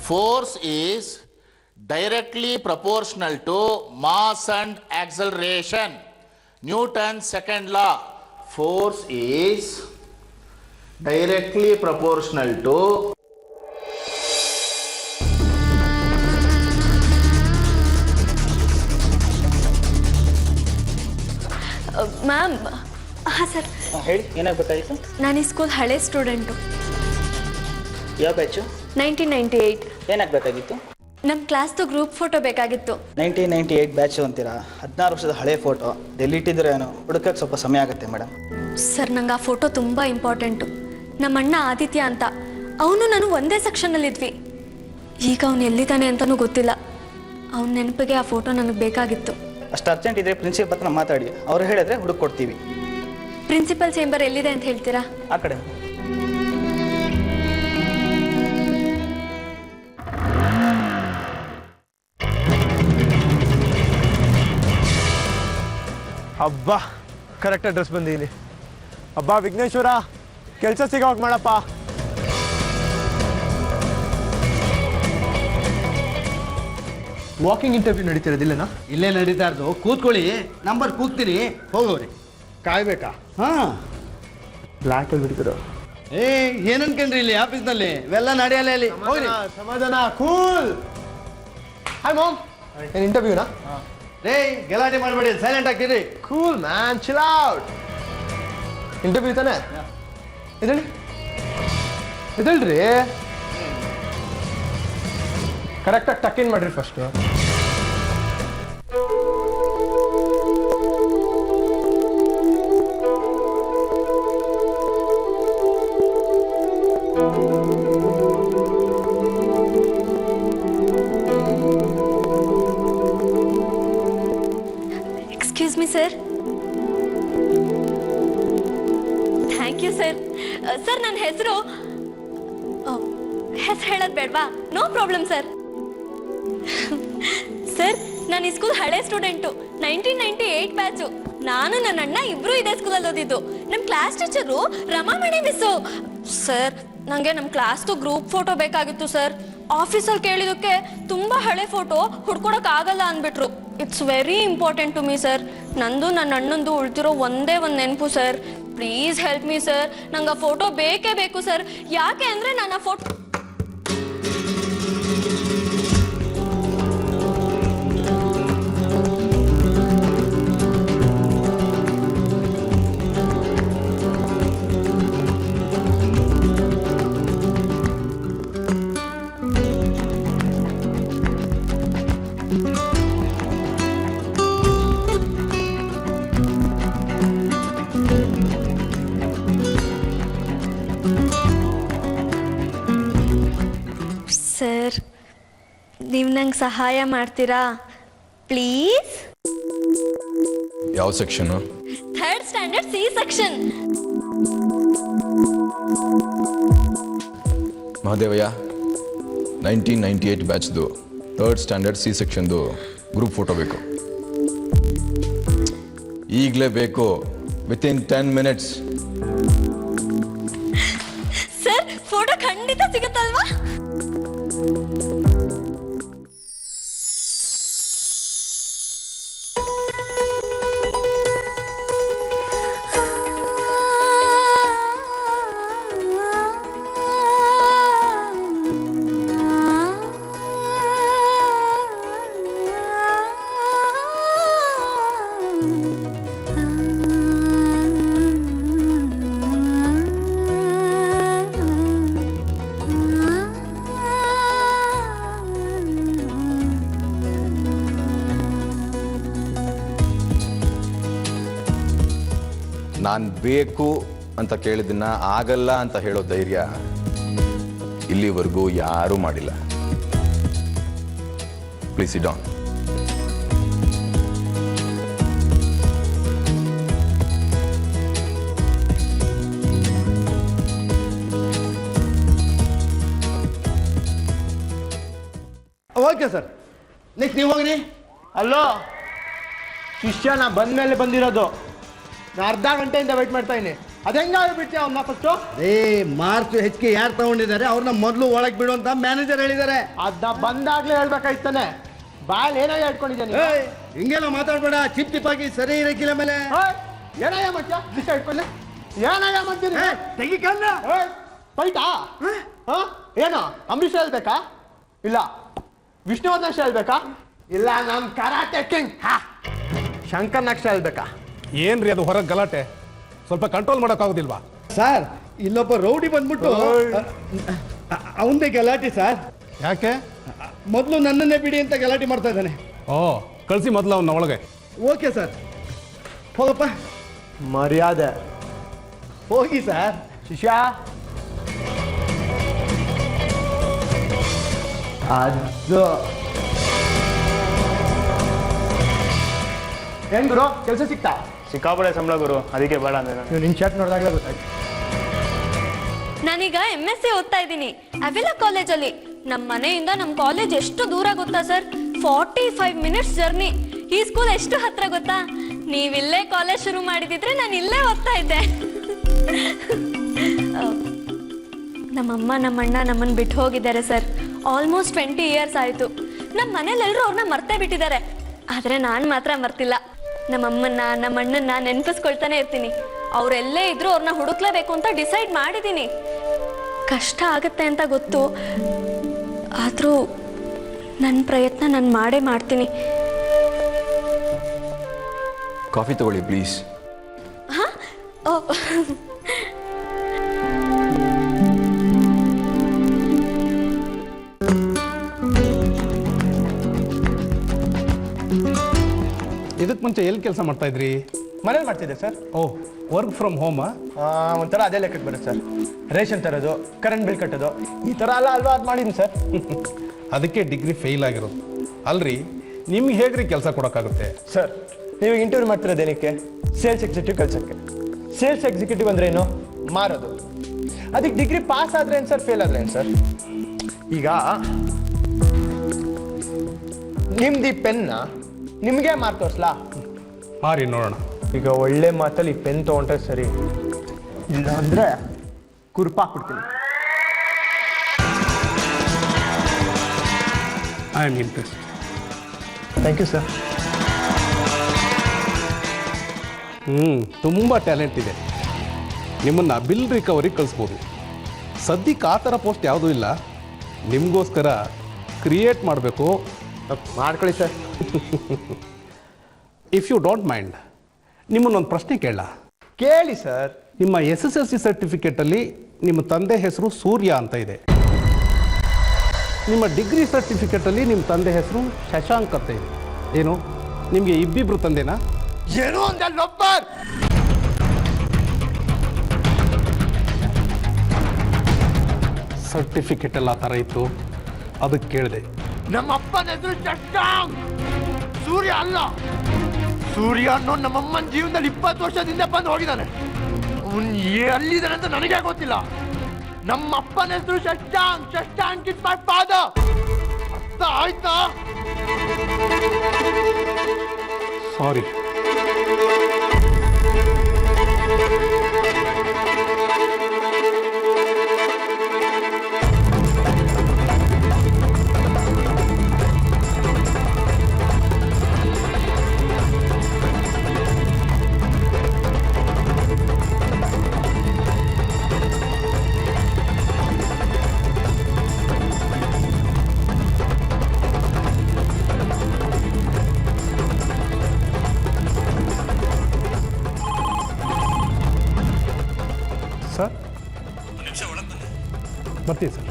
Force is directly proportional to mass and acceleration. Newton's second law. Force is directly proportional to ma'am. ಹಾಂ sir. ಹೇಳಿ, ಏನಾಗಬೇಕಾಗಿತ್ತು? ನಾನು ಈ school ಹಳೆ student. ಯಾವ ಬ್ಯಾಚು? 1998. ಏನಾಗಬೇಕಾಗಿತ್ತು? ನಮ್ಮ ಕ್ಲಾಸ್ದು ಗ್ರೂಪ್ ಫೋಟೋ ಬೇಕಾಗಿತ್ತು. 1998 ಬ್ಯಾಚು ಅಂತೀರಾ? 16 ವರ್ಷದ ಹಳೆ ಫೋಟೋ ಎಲ್ಲಿಟ್ಟಿದ್ರೆ ಏನೋ ಹುಡುಕಕ್ಕೆ ಸ್ವಲ್ಪ ಸಮಯ ಆಗುತ್ತೆ ಮೇಡಮ್. ಸರ್, ನಂಗೆ ಆ ಫೋಟೋ ತುಂಬ ಇಂಪಾರ್ಟೆಂಟು. ನಮ್ಮ ಅಣ್ಣ ಆದಿತ್ಯ ಅಂತ, ಅವನು ನಾನು ಒಂದೇ ಸೆಕ್ಷನಲ್ಲಿದ್ವಿ. ಈಗ ಅವನು ಎಲ್ಲಿದ್ದಾನೆ ಅಂತಲೂ ಗೊತ್ತಿಲ್ಲ. ಅವನ ನೆನಪಿಗೆ ಆ ಫೋಟೋ ನನಗೆ ಬೇಕಾಗಿತ್ತು. ಅಷ್ಟು ಅರ್ಜೆಂಟ್ ಇದ್ರೆ ಪ್ರಿನ್ಸಿಪಲ್ ಹತ್ರ ಮಾತಾಡಿ, ಅವ್ರು ಹೇಳಿದ್ರೆ ಹುಡುಕ್ ಕೊಡ್ತೀವಿ. ಪ್ರಿನ್ಸಿಪಲ್ ಚೇಂಬರ್ ಎಲ್ಲಿದೆ ಅಂತ ಹೇಳ್ತೀರಾ? ಆ ಕಡೆ. ಅಬ್ಬಾ, ಕರೆಕ್ಟ್ ಅಡ್ರೆಸ್ ಬಂದಿದ್ದೀನಿ. ಅಬ್ಬಾ ವಿಘ್ನೇಶ್ವರ, ಕೆಲಸ ಸಿಗೋವಾಗ ಮಾಡಪ್ಪ. ವಾಕಿಂಗ್ ಇಂಟರ್ವ್ಯೂ ನಡೀತಿರೋದಿಲ್ಲನಾ? ಇಲ್ಲೇ ನಡೀತಾ ಇರೋದು. ಕೂತ್ಕೊಳ್ಳಿ, ನಂಬರ್ ಕೂಗ್ತೀನಿ, ಹೋಗೋರಿ. ಕಾಯ್ಬೇಕಾ? ಹಾಂ, ಬ್ಲ್ಯಾಕಲ್ಲಿ ಬಿಡ್ತಿರೋ. ಏನು ಅನ್ಕೊಂಡ್ರಿ ಇಲ್ಲಿ ಆಫೀಸ್ನಲ್ಲಿ ಇವೆಲ್ಲ ನಡೆಯಲ್ಲ ಇಲ್ಲಿ. ಹೋಗ್ರಿ. ಸಮಾಧಾನ, ಕೂಲ್. ಹಾಯ್ ಮಾಮ್, ಏನು ಇಂಟರ್ವ್ಯೂನಾ? ರೇ, ಗಲಾಟೆ ಮಾಡಬೇಡಿ, ಸೈಲೆಂಟ್ ಆಗ್ತೀರಿ. Cool man, chill out. Interview ತಾನೆ? ಇದಳಿ ಇದಳ್ರಿ, ಕರೆಕ್ಟಾಗಿ ಟಕ್-ಇನ್ ಮಾಡಿರಿ first. Excuse me sir. Thank you sir. Sir, ನನ್ನ ಹೆಸರು ಹೇಳೋದು ಬೇಡವಾ? No problem sir. ಸರ್, ನಾನು ಈ ಸ್ಕೂಲ್ ಹಳೆ ಸ್ಟೂಡೆಂಟು, 1998 ಬ್ಯಾಚು. ನಾನು ನನ್ನ ಅಣ್ಣ ಇಬ್ರು ಇದೇ ಸ್ಕೂಲಲ್ಲಿ ಓದಿದ್ದು. ನಮ್ಮ class teacher Ramamani miss. Sir, ನನಗೆ ನಮ್ಮ ಕ್ಲಾಸ್ದು ಗ್ರೂಪ್ ಫೋಟೋ ಬೇಕಾಗಿತ್ತು ಸರ್. ಆಫೀಸಲ್ಲಿ ಕೇಳಿದಕ್ಕೆ ತುಂಬ ಹಳೆ ಫೋಟೋ ಹುಡ್ಕೊಡೋಕ್ಕಾಗಲ್ಲ ಅಂದ್ಬಿಟ್ರು. It's very important to me sir. ನಂದು ನನ್ನ ಅಣ್ಣಂದು ಉಳ್ತಿರೋ ಒಂದೇ ಒಂದು ನೆನಪು sir. Please help me sir. ನಂಗೆ ಆ ಫೋಟೋ ಬೇಕೇ ಬೇಕು ಸರ್. ಯಾಕೆ ಅಂದರೆ ನಾನು ಆ ಫೋಟೋ ಸರ್, ನೀವು ನಂಗೆ ಸಹಾಯ ಮಾಡ್ತೀರಾ ಪ್ಲೀಸ್? ಯಾವ section? 3rd standard C section. Mahadevaiah, 1998 ಬ್ಯಾಚ್ದು 3rd ಸ್ಟ್ಯಾಂಡರ್ಡ್ ಸಿ ಸೆಕ್ಷನ್ದು ಗ್ರೂಪ್ ಫೋಟೋ ಬೇಕು. ಈಗಲೇ ಬೇಕು, ವಿತಿನ್ 10 ಮಿನಿಟ್ಸ್. ಸರ್, ಫೋಟೋ ಖಂಡಿತ ಸಿಗುತ್ತಲ್ವಾ? ನಾನು ಬೇಕು ಅಂತ ಕೇಳಿದ್ದನ್ನ ಆಗಲ್ಲ ಅಂತ ಹೇಳೋ ಧೈರ್ಯ ಇಲ್ಲಿವರೆಗೂ ಯಾರೂ ಮಾಡಿಲ್ಲ. Please sit down. Okay sir, next ನೀವು ಹೋಗ್ರಿ. ಅಲ್ಲೋ ಶಿಷ್ಯ, ನಾ ಬಂದ್ಮೇಲೆ ಬಂದಿರೋದು. ನಾ ಅರ್ಧ ಗಂಟೆಯಿಂದ ವೆಯ್ಟ್ ಮಾಡ್ತಾ ಇದ್ದೀನಿ. ಅದು ಹೆಂಗಾದ್ರು ಬಿಡ್ತೀಯ ಅವನ್ನ ಫಸ್ಟು? ಮಾರ್ಕ್ಸ್ ಹೆಚ್ಚಿಗೆ ಯಾರು ತಗೊಂಡಿದ್ದಾರೆ ಅವ್ರನ್ನ ಮೊದಲು ಒಳಗೆ ಬಿಡು ಅಂತ ಮ್ಯಾನೇಜರ್ ಹೇಳಿದ್ದಾರೆ. ಅದನ್ನ ಬಂದಾಗ್ಲೇ ಹೇಳ್ಬೇಕಾಯ್ತಾನೆ. ಬಾಳ್ ಏನೋ ಹೇಳ್ಕೊಂಡಿದ್ದಾನೆ. ಹಿಂಗೆಲ್ಲ ಮಾತಾಡ್ಬೇಡ, ಚಿಪ್ ಚಿಪ್ಪಾಗಿ ಸರಿ ಇರಕ್ಕಿಲ್ಲ ಮೇಲೆ. ಏನಯ್ಯ ಮಾಡ್ತೀಯ? ದಿಷ್ಟ ಇಟ್ಕೊಳ್ಳಿ. ಏನಯ್ಯ ಮಾಡ್ತೀನಿ? ತೆಗಿಕಲ್ಲ. ಫೈಟಾ? ಏನು ಅಂಬರೀಷ್ ಹೇಳ್ಬೇಕಾ? ಇಲ್ಲ ವಿಷ್ಣುವರ್ಧನ್ ಹೇಳ್ಬೇಕಾ? ಇಲ್ಲ ನಮ್ ಕರಾಟೆ ಕಿಂಗ್ ಶಂಕರ್ ನಾಕ್ಷ ಹೇಳ್ಬೇಕಾ? ಏನ್ರಿ ಅದು ಹೊರಗೆ ಗಲಾಟೆ? ಸ್ವಲ್ಪ ಕಂಟ್ರೋಲ್ ಮಾಡೋಕ್ಕಾಗೋದಿಲ್ವಾ? ಸರ್, ಇಲ್ಲೊಬ್ಬ ರೌಡಿ ಬಂದ್ಬಿಟ್ಟು ಅವಂದೇ ಗಲಾಟೆ ಸರ್. ಯಾಕೆ? ಮೊದಲು ನನ್ನನ್ನೇ ಬಿಡಿ ಅಂತ ಗಲಾಟೆ ಮಾಡ್ತಾ ಇದ್ದಾನೆ. ಓ, ಕಳಿಸಿ ಮೊದಲು ಅವನ್ನ ಒಳಗೆ. ಓಕೆ ಸರ್, ಹೋಗಪ್ಪ. ಮರ್ಯಾದೆ ಹೋಗಿ ಸರ್. ಶಿಷ್ಯ ಅದು ಏನ್ ಗುರು, ಕೆಲಸ ಸಿಕ್ತಾ? ಸಿಕ್ಕಾಪಡೆ ಸಂಬಳ ಗುರು, ಅದಕ್ಕೆ ಬೇಡ ಅಂದ್ರೆ ನೀವು ನಿನ್ ಶರ್ಟ್ ನೋಡಿದಾಗಲೇ ಗೊತ್ತಾಯ್ತು. ನಾನೀಗ MSc ಓದ್ತಾ ಇದ್ದೀನಿ ಅವೆಲ್ಲ ಕಾಲೇಜಲ್ಲಿ. ನಮ್ಮ ಮನೆಯಿಂದ ನಮ್ಮ ಕಾಲೇಜ್ ಎಷ್ಟು ದೂರ ಗೊತ್ತಾ ಸರ್? 45 minutes journey. ಈ ಸ್ಕೂಲ್ ಎಷ್ಟು ಹತ್ರ ಗೊತ್ತಾ? ನೀವಿಲ್ಲೇ ಕಾಲೇಜ್ ಶುರು ಮಾಡಿದಿದ್ರೆ ನಾನು ಇಲ್ಲೇ ಓದ್ತಾ ಇದ್ದೆ. ನಮ್ಮಮ್ಮ ನಮ್ಮಣ್ಣ ನಮ್ಮನ್ನು ಬಿಟ್ಟು ಹೋಗಿದ್ದಾರೆ ಸರ್. ಆಲ್ಮೋಸ್ಟ್ 20 ಇಯರ್ಸ್ ಆಯಿತು. ನಮ್ಮ ಮನೇಲೆಲ್ಲರೂ ಅವ್ರನ್ನ ಮರ್ತೇ ಬಿಟ್ಟಿದ್ದಾರೆ. ಆದರೆ ನಾನು ಮಾತ್ರ ಮರ್ತಿಲ್ಲ. ನಮ್ಮಮ್ಮನ್ನ ನಮ್ಮಣ್ಣನ್ನ ನೆನಪಿಸ್ಕೊಳ್ತಾನೆ ಇರ್ತೀನಿ. ಅವರೆಲ್ಲೇ ಇದ್ರೂ ಅವ್ರನ್ನ ಹುಡುಕ್ಲೇಬೇಕು ಅಂತ ಡಿಸೈಡ್ ಮಾಡಿದ್ದೀನಿ. ಕಷ್ಟ ಆಗುತ್ತೆ ಅಂತ ಗೊತ್ತು, ಆದರೂ ನನ್ನ ಪ್ರಯತ್ನ ನಾನು ಮಾಡೇ ಮಾಡ್ತೀನಿ. ಕಾಫಿ ತಗೊಳ್ಳಿ ಪ್ಲೀಸ್. ಹಾಂ, ಓ ಇದಕ್ಕೆ ಮುಂಚೆ ಎಲ್ಲಿ ಕೆಲಸ ಮಾಡ್ತಾ ಇದ್ರಿ? ಮನೇಲಿ ಮಾಡ್ತಿದ್ದೆ ಸರ್. ಓ, ವರ್ಕ್ ಫ್ರಮ್ ಹೋಮಾ? ಒಂಥರ ಅದೇ ಲೆಕ್ಕಕ್ಕೆ ಬರುತ್ತೆ ಸರ್. ರೇಷನ್ ತರೋದು, ಕರೆಂಟ್ ಬಿಲ್ ಕಟ್ಟೋದು, ಈ ಥರ ಎಲ್ಲ ಅಲ್ವಾ ಅದು ಮಾಡಿದ್ದೀನಿ ಸರ್. ಅದಕ್ಕೆ ಡಿಗ್ರಿ ಫೇಲ್ ಆಗಿರೋದು ಅಲ್ರಿ. ನಿಮ್ಗೆ ಹೇಗ್ರಿ ಕೆಲಸ ಕೊಡೋಕ್ಕಾಗುತ್ತೆ? ಸರ್, ನೀವು ಇಂಟರ್ವ್ಯೂ ಮಾಡ್ತಿರೋದೇನಕ್ಕೆ? ಸೇಲ್ಸ್ ಎಕ್ಸಿಕ್ಯೂಟಿವ್ ಕೆಲಸಕ್ಕೆ. ಸೇಲ್ಸ್ ಎಕ್ಸಿಕ್ಯೂಟಿವ್ ಅಂದ್ರೆ ಏನು? ಮಾರೋದು. ಅದಕ್ಕೆ ಡಿಗ್ರಿ ಪಾಸ್ ಆದ್ರೆ ಏನು ಸರ್, ಫೇಲ್ ಆದ್ರೆ ಏನು ಸರ್? ಈಗ ನಿಮ್ದು ಈ ಪೆನ್ನ ನಿಮಗೆ ಮಾರ್ಕ್ ತೋರಿಸ್ಲಾ? ಮಾರಿ ನೋಡೋಣ. ಈಗ ಒಳ್ಳೆ ಮಾತಲ್ಲಿ ಈ ಪೆನ್ ತೊಗೊಂಡ್ರೆ ಸರಿ, ಇಲ್ಲ ಅಂದರೆ ಕುರುಪಾಕ್ಬಿಡ್ತೀನಿ. I am interest. Thank you sir. ತುಂಬ ಟ್ಯಾಲೆಂಟ್ ಇದೆ. ನಿಮ್ಮನ್ನು ಬಿಲ್ ರಿಕವರಿಗೆ ಕಳಿಸ್ಬೋದು. ಸದ್ಯಕ್ಕೆ ಆ ಥರ ಪೋಸ್ಟ್ ಯಾವುದೂ ಇಲ್ಲ. ನಿಮಗೋಸ್ಕರ ಕ್ರಿಯೇಟ್ ಮಾಡಬೇಕು. ಮಾಡ್ಕೊಳ್ಳಿ sir. If you don't mind, ನಿಮ್ಮನ್ನೊಂದು ಪ್ರಶ್ನೆ ಕೇಳ? ಕೇಳಿ ಸರ್. ನಿಮ್ಮ SSLC ಸರ್ಟಿಫಿಕೇಟಲ್ಲಿ ನಿಮ್ಮ ತಂದೆ ಹೆಸರು ಸೂರ್ಯ ಅಂತ ಇದೆ. ನಿಮ್ಮ ಡಿಗ್ರಿ ಸರ್ಟಿಫಿಕೇಟಲ್ಲಿ ನಿಮ್ಮ ತಂದೆ ಹೆಸರು ಶಶಾಂಕ್ ಅಂತ ಇದೆ. ಏನು ನಿಮಗೆ ಇಬ್ಬಿಬ್ರು ತಂದೆನಾ? ಏನೋ ಒಂದು ಲಬ್ಬರ್. ಸರ್ಟಿಫಿಕೇಟ್ ಎಲ್ಲ ಆ ಥರ ಇತ್ತು, ಅದಕ್ಕೆ ಕೇಳಿದೆ. ನಮ್ಮ ಅಪ್ಪನ ಹೆಸರು ಶಶಾಂಕ್, ಸೂರ್ಯ ಅಲ್ಲ. ಸೂರ್ಯ ಅನ್ನೋ ನಮ್ಮಮ್ಮನ ಜೀವನದಲ್ಲಿ 20 ವರ್ಷದಿಂದ ಬಂದು ಹೋಗಿದ್ದಾನೆ. ಅವನು ಅಲ್ಲಿದ್ದಾನೆ ಅಂತ ನನಗೆ ಗೊತ್ತಿಲ್ಲ. ನಮ್ಮ ಅಪ್ಪನ ಹೆಸರು Shashank. Shashank is my father. ಅರ್ಥ ಆಯ್ತಾ? ಸಾರಿ. ಸರ್, ಬರ್ತೀನಿ ಸರ್.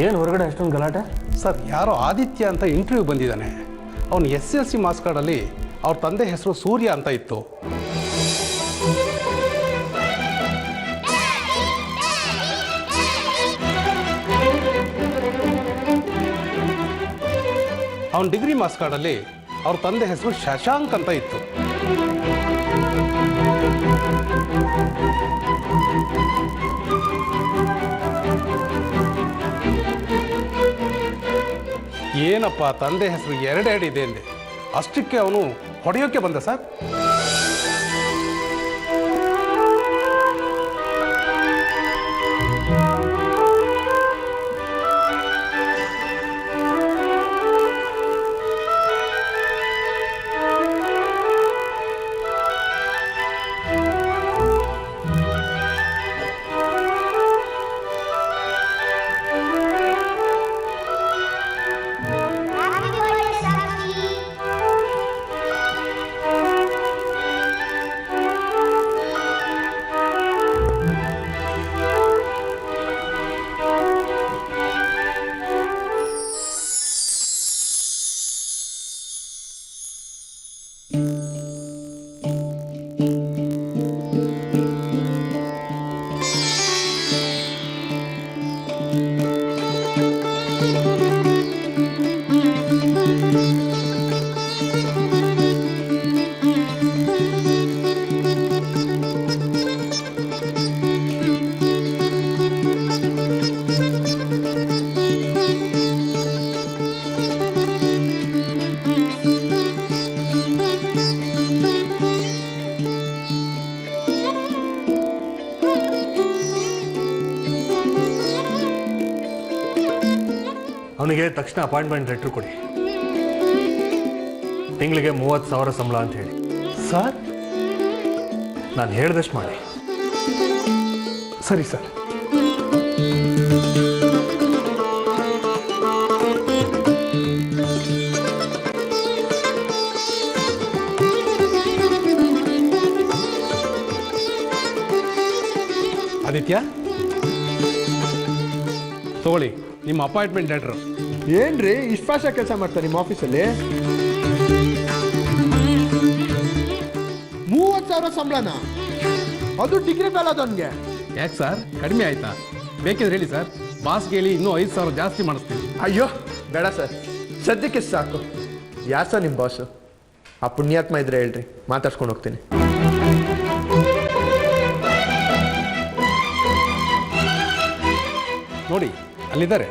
ಏನು ಹೊರಗಡೆ ಅಷ್ಟೊಂದು ಗಲಾಟೆ? ಸರ್ ಯಾರೋ ಆದಿತ್ಯ ಅಂತ ಇಂಟರ್ವ್ಯೂ ಬಂದಿದ್ದಾನೆ. ಅವನು SSLC ಮಾರ್ಕ್ಸ್ ಕಾರ್ಡಲ್ಲಿ ಅವ್ರ ತಂದೆ ಹೆಸರು ಸೂರ್ಯ ಅಂತ ಇತ್ತು. ಅವನ ಡಿಗ್ರಿ ಮಾರ್ಕ್ಸ್ ಕಾರ್ಡಲ್ಲಿ ಅವ್ರ ತಂದೆ ಹೆಸರು ಶಶಾಂಕ್ ಅಂತ ಇತ್ತು. ಏನಪ್ಪ ತಂದೆ ಹೆಸರು ಎರಡೆರಡು ಇದೆ ಅಂದೆ, ಅಷ್ಟಕ್ಕೆ ಅವನು ಹೊಡೆಯೋಕ್ಕೆ ಬಂದ ಸರ್. ಅವನಿಗೆ ತಕ್ಷಣ ಅಪಾಯಿಂಟ್ಮೆಂಟ್ ಲೆಟ್ರ್ ಕೊಡಿ. ತಿಂಗಳಿಗೆ 30,000 ಸಂಬಳ ಅಂತ ಹೇಳಿ. ಸರ್ ನಾನು ಹೇಳ್ದಷ್ಟು ಮಾಡಿ. ಸರಿ ಸರ್. ಆದಿತ್ಯ ತಗೊಳ್ಳಿ ನಿಮ್ಮ ಅಪಾಯಿಂಟ್ಮೆಂಟ್ ಲೆಟ್ರ್. ಏನ್ರಿ ಇಷ್ಟು ಫಾಸ್ಟಾಗಿ ಕೆಲಸ ಮಾಡ್ತಾರೆ ನಿಮ್ಮ ಆಫೀಸಲ್ಲಿ? 30,000 ಸಂಬಳನ? ಅದು ಡಿಗ್ರಿ ಫೇಲ್ ಆದವನಿಗೆ. ಯಾಕೆ ಸರ್ ಕಡಿಮೆ ಆಯ್ತಾ? ಬೇಕಿದ್ರೆ ಹೇಳಿ ಸರ್, ಬಾಸ್ಗೆ ಹೇಳಿ ಇನ್ನೂ 5,000 ಜಾಸ್ತಿ ಮಾಡಿಸ್ತೀವಿ. ಅಯ್ಯೋ ಬೇಡ ಸರ್, ಸದ್ಯಕ್ಕೆ ಸಾಕು. ಯಾರು ಸರ್ ನಿಮ್ಮ ಬಾಸು? ಆ ಪುಣ್ಯಾತ್ಮ ಇದ್ರೆ ಹೇಳ್ರಿ, ಮಾತಾಡ್ಸ್ಕೊಂಡು ಹೋಗ್ತೀನಿ. ನೋಡಿ ಅಲ್ಲಿದ್ದಾರೆ.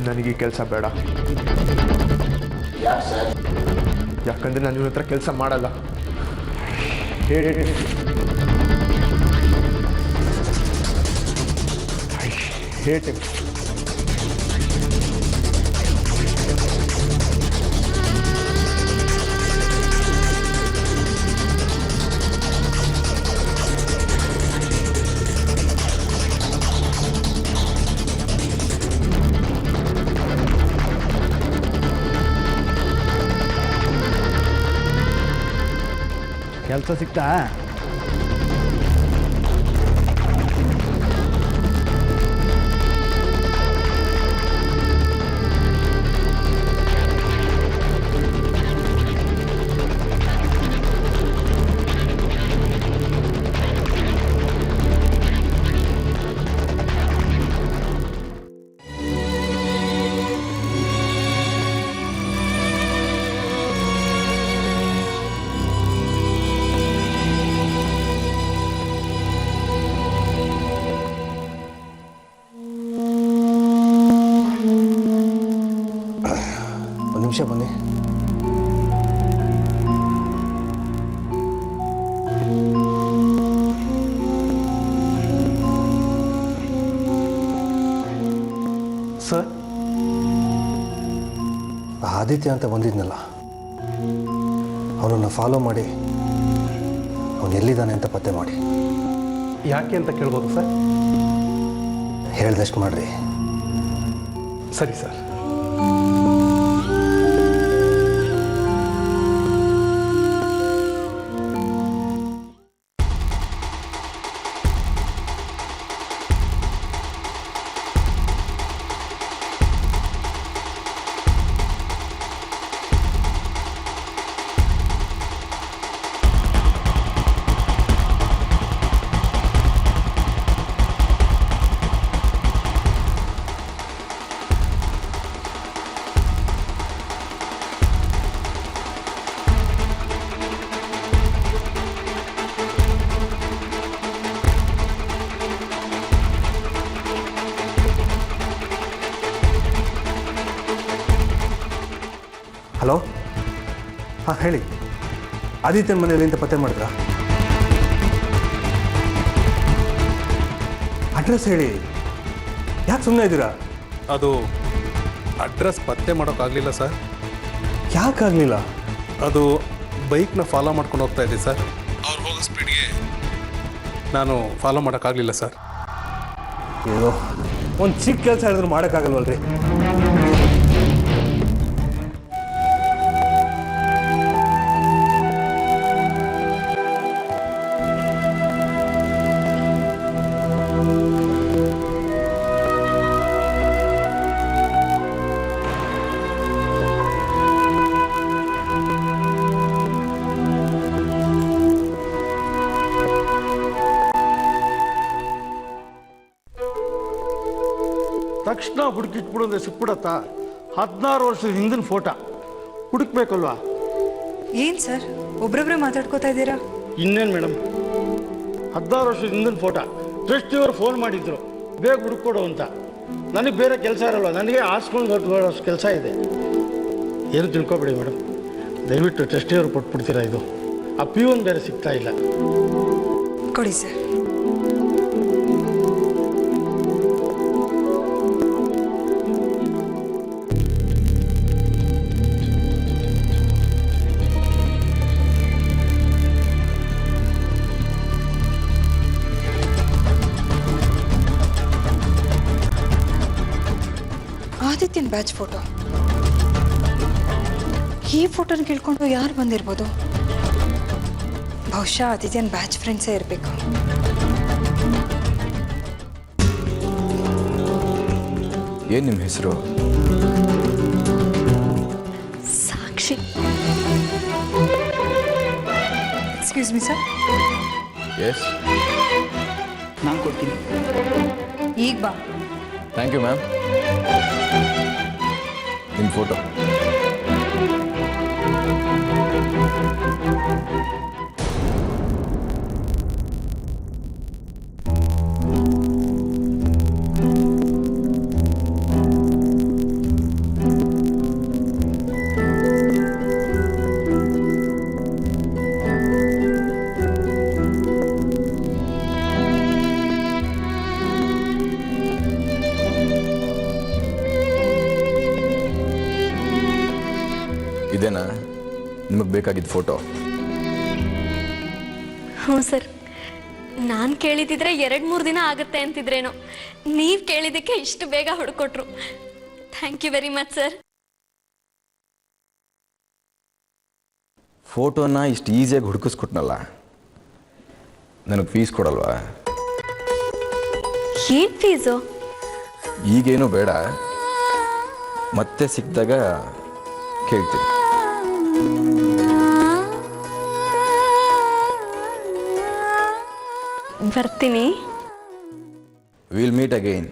ನನಗೆ ಕೆಲಸ ಬೇಡ. ಯಾಕಂದ್ರೆ ನಾನು ಇವನ ಹತ್ರ ಕೆಲಸ ಮಾಡಲ್ಲ. ಹೇಳಿ ಹೇಳ್ತೀನಿ. ಕೆಲಸ ಸಿಕ್ತಾ? ನಿಮಿಷ ಬನ್ನಿ. ಸರ್, ಆದಿತ್ಯ ಅಂತ ಬಂದಿದ್ನಲ್ಲ, ಅವನನ್ನು ಫಾಲೋ ಮಾಡಿ ಅವನು ಎಲ್ಲಿದ್ದಾನೆ ಅಂತ ಪತ್ತೆ ಮಾಡಿ. ಯಾಕೆ ಅಂತ ಕೇಳ್ಬೋದು ಸರ್? ಹೇಳ್ದಷ್ಟು ಮಾಡ್ರಿ. ಸರಿ ಸರ್. ಹಲೋ, ಹಾಂ ಹೇಳಿ. ಆದಿತ್ಯನ ಮನೆಯಲ್ಲಿ ಅಂತ ಪತ್ತೆ ಮಾಡಿದ್ರಾ? ಅಡ್ರೆಸ್ ಹೇಳಿ, ಯಾಕೆ ಸುಮ್ಮನೆ ಇದ್ದೀರಾ? ಅದು ಅಡ್ರೆಸ್ ಪತ್ತೆ ಮಾಡೋಕ್ಕಾಗಲಿಲ್ಲ ಸರ್. ಯಾಕಾಗಲಿಲ್ಲ? ಅದು ಬೈಕ್ನ ಫಾಲೋ ಮಾಡ್ಕೊಂಡು ಹೋಗ್ತಾ ಇದ್ದೆ ಸರ್. ಅವ್ರು ಹೋಗೋ ಸ್ಪೀಡ್ಗೆ ನಾನು ಫಾಲೋ ಮಾಡೋಕ್ಕಾಗಲಿಲ್ಲ ಸರ್. ಅಯ್ಯೋ, ಒಂದು ಚಿಕ್ಕ ಕೆಲಸ ಹೇಳಿದ್ರು ಮಾಡೋಕ್ಕಾಗಲ್ವಲ್ರಿ? ತಕ್ಷಣ ಹುಡುಕಿಟ್ಬಿಡು ಅಂದರೆ ಸಿಕ್ಬಿಡತ್ತಾ? 16 ವರ್ಷದ ಹಿಂದಿನ ಫೋಟೋ ಹುಡುಕ್ಬೇಕಲ್ವಾ? ಏನು ಸರ್, ಒಬ್ರೊಬ್ರೆ ಮಾತಾಡ್ಕೋತಾ ಇದ್ದೀರಾ? ಇನ್ನೇನು ಮೇಡಮ್, 16 ವರ್ಷದ ಹಿಂದಿನ ಫೋಟೋ. ಟ್ರಸ್ಟಿಯವರು ಫೋನ್ ಮಾಡಿದ್ರು ಬೇಗ ಹುಡುಕೊಡು ಅಂತ. ನನಗೆ ಬೇರೆ ಕೆಲಸ ಇರಲ್ವ, ನನಗೆ ಹಾಸ್ಕೊಂಡು ಹೊರಟು ಕೆಲಸ ಇದೆ. ಏನು ತಿಳ್ಕೊಬೇಡಿ ಮೇಡಮ್, ದಯವಿಟ್ಟು ಟ್ರಸ್ಟಿಯವರು ಕೊಟ್ಬಿಡ್ತೀರಾ? ಇದು ಆ ಪಿಯೂನ್ ಬೇರೆ ಸಿಗ್ತಾ ಇಲ್ಲ. ಕೊಡಿ ಸರ್. ಆದಿತ್ಯನ batch photo. ಈ ಫೋಟೋನ ಕೇಳ್ಕೊಂಡು ಯಾರು ಬಂದಿರ್ಬೋದು? ಬಹುಶಃ ಆದಿತ್ಯನ ಬ್ಯಾಚ್ ಫ್ರೆಂಡ್ಸೇ ಇರಬೇಕು. ಏನು ನಿಮ್ಮ ಹೆಸರು? Sakshi. Excuse me sir. Yes, ನಾನು ಕೊಡ್ತೀನಿ. ಈಗ ಬಾ. Thank you ma'am. ನಿಮ್ಮ ಫೋಟೋ. ಇದೇನಾ ನಿಮಗೆ ಬೇಕಾಗಿದ್ದ ಫೋಟೋ? ಹ್ಞೂ ಸರ್. ನಾನು ಕೇಳಿದಿದ್ರೆ 2-3 ದಿನ ಆಗುತ್ತೆ ಅಂತಿದ್ರೇನೋ. ನೀವು ಕೇಳಿದ್ದಕ್ಕೆ ಇಷ್ಟು ಬೇಗ ಹುಡುಕೊಟ್ರು. Thank you very much sir. ಫೋಟೋನ ಇಷ್ಟು ಈಸಿಯಾಗಿ ಹುಡುಕಿಸ್ಕೊಟ್ನಲ್ಲ, ನನಗೆ ಫೀಸ್ ಕೊಡಲ್ವಾ? ಏನು ಫೀಸು? ಈಗೇನು ಬೇಡ, ಮತ್ತೆ ಸಿಕ್ಕಿದಾಗ ಕೇಳ್ತೀನಿ. ಬರ್ತೀನಿ. Will meet again.